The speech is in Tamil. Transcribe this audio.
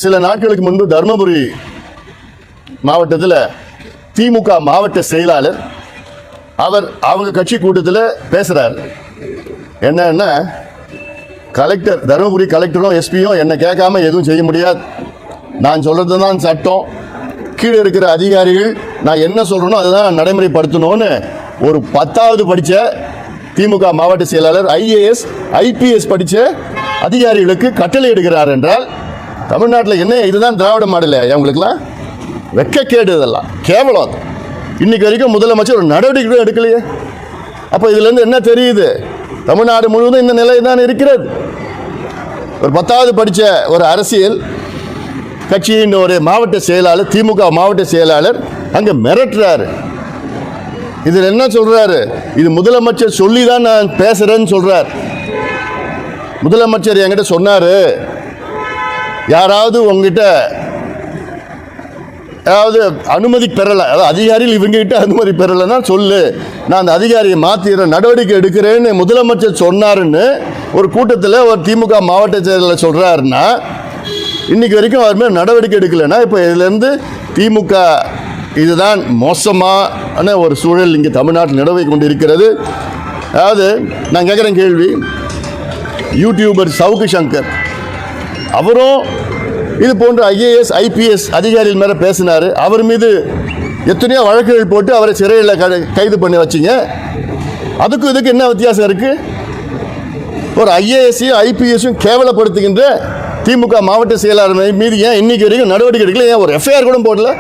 சில நாட்களுக்கு முன்பு தருமபுரி மாவட்டத்தில் திமுக மாவட்ட செயலாளர் அவங்க கட்சி கூட்டத்தில் பேசுகிறார். என்னன்னா, கலெக்டர், தருமபுரி கலெக்டரும் எஸ்பியும் என்னை கேட்காம எதுவும் செய்ய முடியாது, நான் சொல்கிறது தான் சட்டம், கீழே இருக்கிற அதிகாரிகள் நான் என்ன சொல்கிறேனோ அதை தான் நடைமுறைப்படுத்தணும்னு ஒரு 10வது படித்த திமுக மாவட்ட செயலாளர் ஐஏஎஸ் ஐபிஎஸ் படித்த அதிகாரிகளுக்கு கட்டளை எடுக்கிறார் என்றால் தமிழ்நாட்டில் என்ன இதுதான் திராவிட மாடல்? அவங்களுக்குலாம் வெட்கக்கேடு, இதெல்லாம் கேவலம். இன்னைக்கு வரைக்கும் முதலமைச்சர் ஒரு நடவடிக்கை எடுக்கலையே. அப்போ இதுலேருந்து என்ன தெரியுது? தமிழ்நாடு முழுவதும் இந்த நிலை தான் இருக்கிறது. ஒரு 10வது படித்த ஒரு அரசியல் கட்சியின் ஒரு மாவட்ட செயலாளர், திமுக மாவட்ட செயலாளர் அங்கே மிரட்டுறாரு. இதில் என்ன சொல்றாரு? இது முதலமைச்சர் சொல்லி தான் நான் பேசுறேன்னு சொல்றார். முதலமைச்சர் என்கிட்ட சொன்னாரு, யாராவது உங்ககிட்ட அதாவது அனுமதி பெறலை, அதாவது அதிகாரிகள் இவங்ககிட்ட அனுமதி பெறலைன்னா சொல்லு, நான் அந்த அதிகாரியை மாற்றிடுற நடவடிக்கை எடுக்கிறேன்னு முதலமைச்சர் சொன்னாருன்னு ஒரு கூட்டத்தில் ஒரு திமுக மாவட்ட செயலாளர் சொல்கிறாருன்னா, இன்னைக்கு வரைக்கும் அவர் மேலே நடவடிக்கை எடுக்கலைன்னா இப்போ இதுலேருந்து திமுக இதுதான் மோசமான ஒரு சூழல் இங்கே தமிழ்நாட்டில் நிலவை கொண்டு இருக்கிறது. அதாவது நான் கேட்குறேன் கேள்வி, யூடியூபர் சவுக்கு சங்கர் அவரும் இது போன்ற ஐஏஎஸ் ஐபிஎஸ் அதிகாரிகள் மேலே பேசினார். அவர் மீது எத்தனையோ வழக்குகள் போட்டு அவரை சிறையில் கைது பண்ணி வச்சிங்க. அதுக்கும் இதுக்கு என்ன வித்தியாசம் இருக்குது? ஒரு ஐஏஎஸ்ஸையும் ஐபிஎஸையும் கேவலப்படுத்துகின்ற திமுக மாவட்ட செயலாளர் மீது ஏன் இன்னைக்கு வரைக்கும் நடவடிக்கை எடுக்கல? ஏன் ஒரு எஃப்ஐஆர் கூட போடல?